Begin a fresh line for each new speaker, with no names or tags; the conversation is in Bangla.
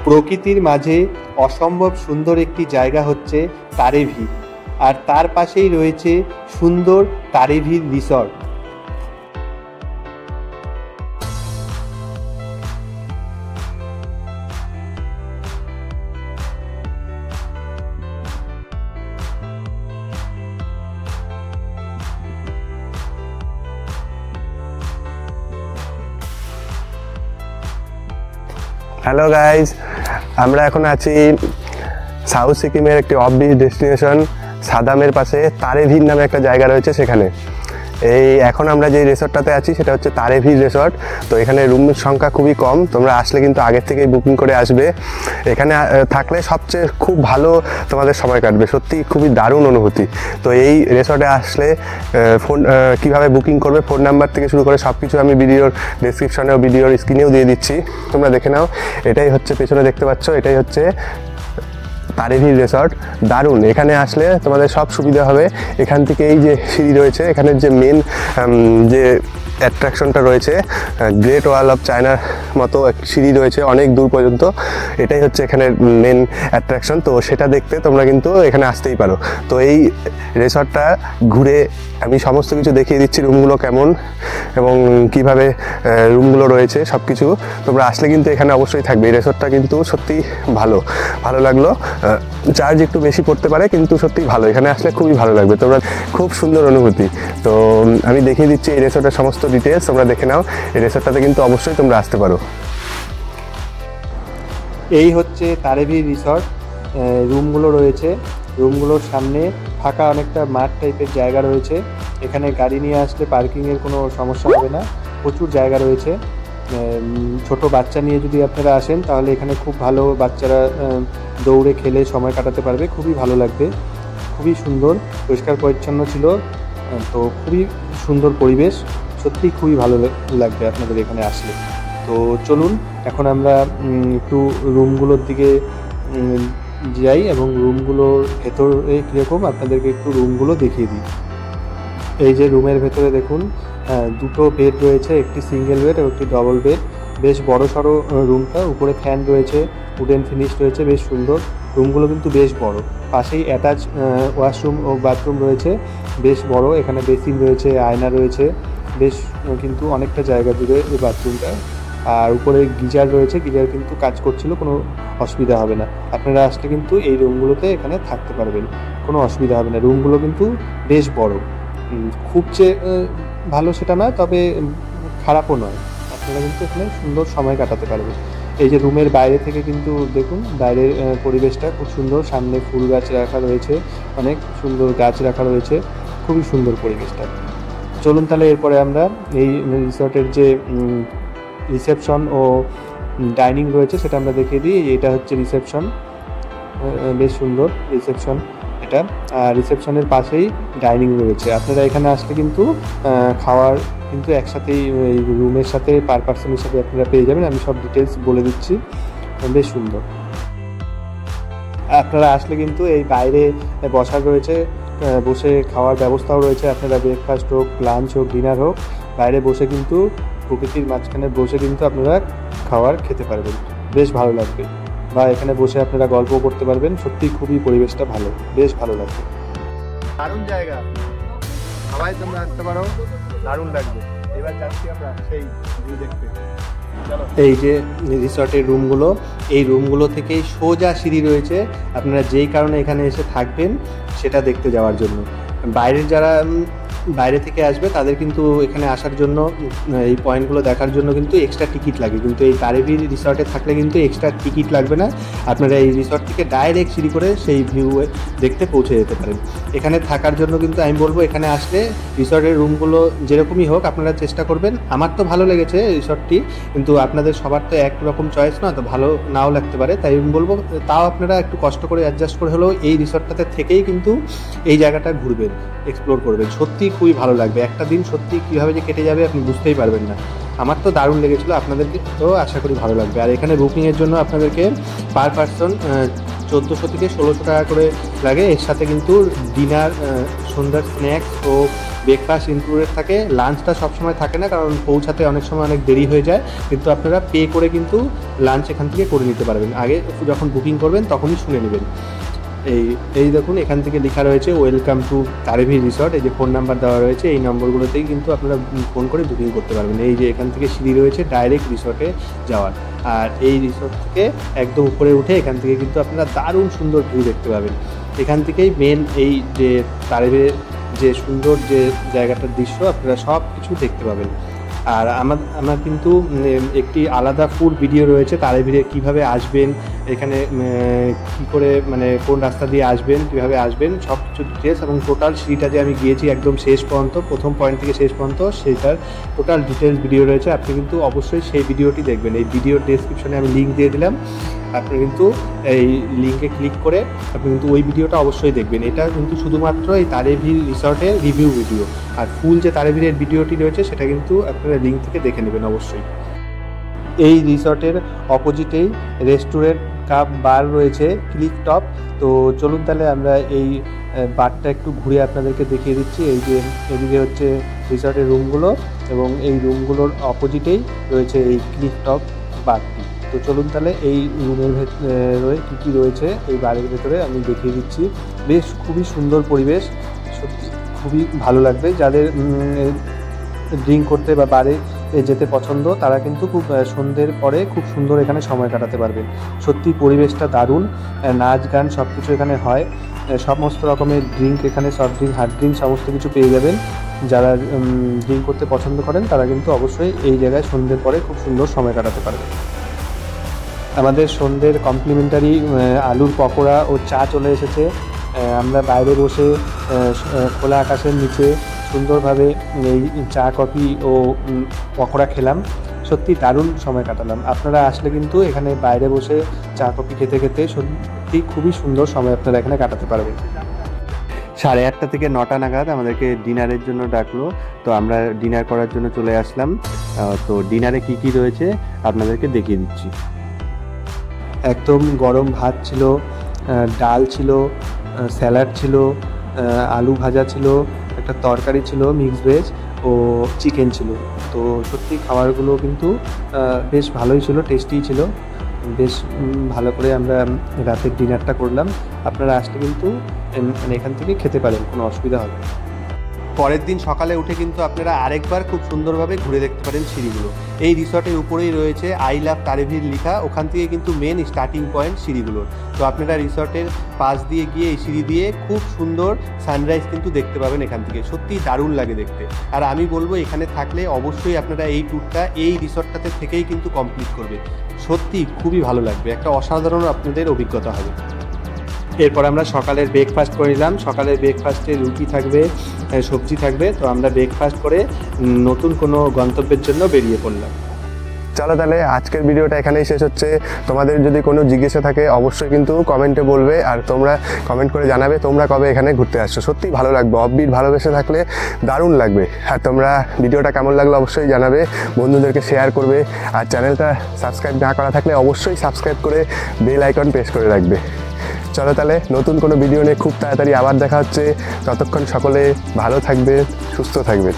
প্রকৃতির মাঝে অসম্ভব সুন্দর একটি জায়গা হচ্ছে তারেভি, আর তার পাশেই রয়েছে সুন্দর তারেভি রিসর্ট।
হ্যালো গাইজ, আমরা এখন আছি সাউথ সিকিমের একটি অফ বিচ ডেস্টিনেশন সাদামের পাশে তারেভির নামে একটা জায়গা রয়েছে সেখানে। এখন আমরা যে রিসর্টটাতে আছি সেটা হচ্ছে তারেভি রিসর্ট। তো এখানে রুমের সংখ্যা খুবই কম, তোমরা আসলে কিন্তু আগের থেকেই বুকিং করে আসবে। এখানে থাকলে সবচেয়ে খুব ভালো তোমাদের সময় কাটবে, সত্যি খুবই দারুণ অনুভূতি। তো এই রিসর্টে আসলে ফোন কীভাবে বুকিং করবে, ফোন নাম্বার থেকে শুরু করে সব কিছু আমি ভিডিওর ডেসক্রিপশনেও ভিডিওর স্ক্রিনেও দিয়ে দিচ্ছি, তোমরা দেখে নাও। এটাই হচ্ছে পেছনে দেখতে পাচ্ছ, এটাই হচ্ছে তারেভি রিসর্ট। দারুণ, এখানে আসলে তোমাদের সব সুবিধা হবে। এখান থেকে এই যে সিঁড়ি রয়েছে, এখানের যে মেন যে অ্যাট্রাকশনটা রয়েছে গ্রেট ওয়াল অফ চায়নার মতো এক সিঁড়ি রয়েছে অনেক দূর পর্যন্ত, এটাই হচ্ছে এখানের মেন অ্যাট্রাকশন। তো সেটা দেখতে তোমরা কিন্তু এখানে আসতেই পারো। তো এই রিসর্টটা ঘুরে আমি সমস্ত কিছু দেখিয়ে দিচ্ছি, রুমগুলো কেমন এবং কিভাবে রুমগুলো রয়েছে সব কিছু। তোমরা আসলে কিন্তু এখানে অবশ্যই থাকবে। এই রিসর্টটা কিন্তু সত্যি ভালো লাগলো। চার্জ একটু বেশি পড়তে পারে কিন্তু সত্যি ভালো, এখানে আসলে খুবই ভালো লাগবে, তোমরা খুব সুন্দর অনুভূতি। তো আমি দেখিয়ে দিচ্ছি এই রিসর্টের সমস্ত ডিটেলস, তোমরা দেখে নাও। এই রিসর্টটাতে কিন্তু অবশ্যই তোমরা আসতে পারো।
এই হচ্ছে তারেভি রিসর্ট, রুমগুলো রয়েছে। রুমগুলোর সামনে ফাঁকা অনেকটা মাঠ টাইপের জায়গা রয়েছে, এখানে গাড়ি নিয়ে আসলে পার্কিংয়ের কোনো সমস্যা হবে না, প্রচুর জায়গা রয়েছে। ছোট বাচ্চা নিয়ে যদি আপনারা আসেন তাহলে এখানে খুব ভালো, বাচ্চারা দৌড়ে খেলে সময় কাটাতে পারবে, খুবই ভালো লাগবে। খুবই সুন্দর, পরিষ্কার পরিচ্ছন্ন ছিল, তো খুবই সুন্দর পরিবেশ, সত্যি খুবই ভালো লাগবে আপনাদের এখানে আসলে। তো চলুন এখন আমরা একটু রুমগুলোর দিকে যাই এবং রুমগুলোর ভেতরে কীরকম আপনাদেরকে একটু রুমগুলো দেখিয়ে দিই। এই যে রুমের ভেতরে দেখুন, দুটো বেড রয়েছে, একটি সিঙ্গেল বেড এবং একটি ডবল বেড। বেশ বড় সড়ো রুমটা, উপরে ফ্যান রয়েছে, উডেন ফিনিশ রয়েছে, বেশ সুন্দর। রুমগুলো কিন্তু বেশ বড়, পাশেই অ্যাটাচ ওয়াশরুম ও বাথরুম রয়েছে, বেশ বড়। এখানে বেসিন রয়েছে, আয়না রয়েছে, বেশ কিন্তু অনেকটা জায়গা জুড়ে এই বাথরুমটা। আর উপরে গিজার রয়েছে, গিজার কিন্তু কাজ করছিল, কোনো অসুবিধা হবে না। আপনারা আসলে কিন্তু এই রুমগুলোতে এখানে থাকতে পারবেন, কোনো অসুবিধা হবে না। রুমগুলো কিন্তু বেশ বড়, খুব যে ভালো সেটা নয়, তবে খারাপও নয়। আপনারা কিন্তু এখানে সুন্দর সময় কাটাতে পারবেন। এই যে রুমের বাইরে থেকে কিন্তু দেখুন, বাইরের পরিবেশটা খুব সুন্দর, সামনে ফুল গাছ রাখা রয়েছে, অনেক সুন্দর গাছ রাখা রয়েছে, খুবই সুন্দর পরিবেশটা। চলুন তাহলে এরপরে আমরা এই রিসর্টের যে রিসেপশন ও ডাইনিং রয়েছে সেটা আমরা দেখিয়ে দিই। এটা হচ্ছে রিসেপশন, বেশ সুন্দর রিসেপশন এটা। আর রিসেপশনের পাশেই ডাইনিং রয়েছে। আপনারা এখানে আসলে কিন্তু খাওয়ার কিন্তু একসাথেই এই রুমের সাথে পার পার্সনের সাথে আপনারা পেয়ে যাবেন। আমি সব ডিটেলস বলে দিচ্ছি, বেশ সুন্দর। আপনারা আসলে কিন্তু এই বাইরে বসার রয়েছে, বসে খাওয়ার ব্যবস্থাও রয়েছে। আপনারা ব্রেকফাস্ট হোক, লাঞ্চ হোক, ডিনার হোক, বাইরে বসে কিন্তু প্রকৃতির মাঝখানে বসে কিন্তু আপনারা খাবার খেতে পারবেন, বেশ ভালো লাগবে। বা এখানে বসে আপনারা গল্প করতে পারবেন, সত্যি খুবই পরিবেশটা ভালো, বেশ ভালো লাগবে। দারুণ জায়গা, সবাই তোমরা আসতে পারো, দারুণ লাগবে। এবার যাচ্ছি আমরা সেই ভিউ দেখতে। এই যে রিসর্টের রুমগুলো, এই রুমগুলো থেকেই সোজা সিঁড়ি রয়েছে, আপনারা যেই কারণে এখানে এসে থাকবেন সেটা দেখতে যাওয়ার জন্য। বাইরের যারা বাইরে থেকে আসবে তাদের কিন্তু এখানে আসার জন্য, এই পয়েন্টগুলো দেখার জন্য কিন্তু এক্সট্রা টিকিট লাগে, কিন্তু এই তারেভি রিসর্টে থাকলে কিন্তু এক্সট্রা টিকিট লাগবে না। আপনারা এই রিসর্ট থেকে ডাইরেক্ট সিঁড়ি করে সেই ভিউ দেখতে পৌঁছে যেতে পারেন। এখানে থাকার জন্য কিন্তু আমি বলবো, এখানে আসলে রিসর্টের রুমগুলো যেরকমই হোক আপনারা চেষ্টা করবেন। আমার তো ভালো লেগেছে রিসর্টটি, কিন্তু আপনাদের সবার তো একরকম চয়েস না, তো ভালো নাও লাগতে পারে। তাই আমি বলবো তাও আপনারা একটু কষ্ট করে অ্যাডজাস্ট করে হলেও এই রিসর্টটাতে থেকেই কিন্তু এই জায়গাটা ঘুরবেন, এক্সপ্লোর করবেন, সত্যি খুবই ভালো লাগবে। একটা দিন সত্যি কীভাবে যে কেটে যাবে আপনি বুঝতেই পারবেন না। আমার তো দারুণ লেগেছিলো, আপনাদেরকে তো আশা করি ভালো লাগবে। আর এখানে বুকিংয়ের জন্য আপনাদেরকে পার পার্সন 1400 থেকে 1600 টাকা করে লাগে। এর সাথে কিন্তু ডিনার সন্ধ্যার স্ন্যাক্স ও ব্রেকফাস্ট ইনক্লুডেড থাকে। লাঞ্চটা সবসময় থাকে না, কারণ পৌঁছাতে অনেক সময় অনেক দেরি হয়ে যায়, কিন্তু আপনারা পে করে কিন্তু লাঞ্চ এখান থেকে করে নিতে পারবেন। আগে যখন বুকিং করবেন তখনই শুনে নেবেন। এই দেখুন, এখান থেকে লেখা রয়েছে ওয়েলকাম টু তারেভি রিসর্ট। এই যে ফোন নাম্বার দেওয়া রয়েছে, এই নম্বরগুলোতেই কিন্তু আপনারা ফোন করে বুকিং করতে পারবেন। এই যে এখান থেকে সিঁড়ি রয়েছে ডাইরেক্ট রিসর্টে যাওয়ার, আর এই রিসর্ট থেকে একদম উপরে উঠে এখান থেকে কিন্তু আপনারা দারুণ সুন্দর ভিউ দেখতে পাবেন। এখান থেকেই মেন এই যে তারেভির যে সুন্দর যে জায়গাটার দৃশ্য আপনারা সব কিছু দেখতে পাবেন। আর আমার কিন্তু একটি আলাদা ফুল ভিডিও রয়েছে তারেভিরে কীভাবে আসবেন, এখানে কী করে মানে কোন রাস্তা দিয়ে আসবেন, কীভাবে আসবেন, সব কিছু ডিটেলস এবং টোটাল সিঁড়িটা যে আমি গিয়েছি একদম শেষ পর্যন্ত, প্রথম পয়েন্ট থেকে শেষ পর্যন্ত, সেইটার টোটাল ডিটেলস ভিডিও রয়েছে। আপনি কিন্তু অবশ্যই সেই ভিডিওটি দেখবেন। এই ভিডিওর ডেসক্রিপশনে আমি লিঙ্ক দিয়ে দিলাম, আপনি কিন্তু এই লিঙ্কে ক্লিক করে আপনি কিন্তু ওই ভিডিওটা অবশ্যই দেখবেন। এটা কিন্তু শুধুমাত্র এই তারেভি রিসর্টের রিভিউ ভিডিও, আর ফুল যে তারেভিরের ভিডিওটি রয়েছে সেটা কিন্তু আপনারা লিঙ্ক থেকে দেখে নেবেন অবশ্যই। এই রিসর্টের অপোজিটেই রেস্টুরেন্ট কাপ বার রয়েছে ক্লিক টপ। তো চলুন তাহলে আমরা এই বারটা একটু ঘুরে আপনাদেরকে দেখিয়ে দিচ্ছি। এই যে এদিকে হচ্ছে রিসর্টের রুমগুলো এবং এই রুমগুলোর অপোজিটেই রয়েছে এই ক্লিক টপ বারটি। তো চলুন তাহলে এই রুমের ভেতরে কী কী রয়েছে এই বারের ভেতরে আমি দেখিয়ে দিচ্ছি। বেশ খুবই সুন্দর পরিবেশ, সত্যি খুবই ভালো লাগবে। যাদের ড্রিঙ্ক করতে বা বারে যেতে পছন্দ তারা কিন্তু খুব সন্ধ্যের পরে খুব সুন্দর এখানে সময় কাটাতে পারবেন। সত্যি পরিবেশটা দারুণ, নাচ গান সব কিছু এখানে হয়, সমস্ত রকমের ড্রিঙ্ক এখানে, সফট ড্রিঙ্ক, হার্ড ড্রিঙ্ক সমস্ত কিছু পেয়ে যাবেন। যারা ড্রিঙ্ক করতে পছন্দ করেন তারা কিন্তু অবশ্যই এই জায়গায় সন্ধ্যের পরে খুব সুন্দর সময় কাটাতে পারবেন। আমাদের সন্ধ্যের কমপ্লিমেন্টারি আলুর পকোড়া ও চা চলে এসেছে। আমরা বাইরে বসে খোলা আকাশের নিচে সুন্দরভাবে এই চা কফি ও পকোড়া খেলাম, সত্যি দারুণ সময় কাটালাম। আপনারা আসলে কিন্তু এখানে বাইরে বসে চা কফি খেতে খেতে সত্যি খুবই সুন্দর সময় আপনারা এখানে কাটাতে পারবেন। 8:30 থেকে 9টা নাগাদ আমাদেরকে ডিনারের জন্য ডাকলো, তো আমরা ডিনার করার জন্য চলে আসলাম। তো ডিনারে কি কি রয়েছে আপনাদেরকে দেখিয়ে দিচ্ছি। একদম গরম ভাত ছিল, ডাল ছিল, স্যালাড ছিল, আলু ভাজা ছিল, একটা তরকারি ছিল মিক্স ভেজ ও চিকেন ছিল। তো সত্যি খাবারগুলো কিন্তু বেশ ভালোই ছিল, টেস্টি ছিল। বেশ ভালো করে আমরা রাতের ডিনারটা করলাম। আপনারা আসলে কিন্তু মানে এখান থেকে খেতে পারেন, কোনো অসুবিধা হবে না। পরের দিন সকালে উঠে কিন্তু আপনারা আরেকবার খুব সুন্দরভাবে ঘুরে দেখতে পারেন সিঁড়িগুলো। এই রিসর্টের উপরেই রয়েছে আই লাভ তারেভির লেখা, ওখান থেকে কিন্তু মেন স্টার্টিং পয়েন্ট সিঁড়িগুলোর। তো আপনারা রিসর্টের পাশ দিয়ে গিয়ে এই সিঁড়ি দিয়ে খুব সুন্দর সানরাইজ কিন্তু দেখতে পাবেন এখান থেকে, সত্যিই দারুণ লাগে দেখতে। আর আমি বলবো এখানে থাকলে অবশ্যই আপনারা এই ট্যুরটা এই রিসর্টটাতে থেকেই কিন্তু কমপ্লিট করবে, সত্যি খুবই ভালো লাগবে, একটা অসাধারণ আপনাদের অভিজ্ঞতা হবে। এরপর আমরা সকালের ব্রেকফাস্ট করে নিলাম। সকালের ব্রেকফাস্টে রুটি থাকবে, সবজি থাকবে। তো আমরা ব্রেকফাস্ট করে নতুন কোনো গন্তব্যের জন্য বেরিয়ে পড়লাম।
চলো তাহলে আজকের ভিডিওটা এখানেই শেষ হচ্ছে। তোমাদের যদি কোনো জিজ্ঞাসা থাকে অবশ্যই কিন্তু কমেন্টে বলবে, আর তোমরা কমেন্ট করে জানাবে তোমরা কবে এখানে ঘুরতে আসছো। সত্যি ভালো লাগবে, অফবিট ভালোবেসে থাকলে দারুণ লাগবে। আর তোমরা ভিডিওটা কেমন লাগলো অবশ্যই জানাবে, বন্ধুদেরকে শেয়ার করবে, আর চ্যানেলটা সাবস্ক্রাইব না করা থাকলে অবশ্যই সাবস্ক্রাইব করে বেল আইকন প্রেস করে রাখবে। চলো তাহলে নতুন কোনো ভিডিও নিয়ে খুব তাড়াতাড়ি আবার দেখা হচ্ছে। ততক্ষণ সকলে ভালো থাকবে, সুস্থ থাকবে।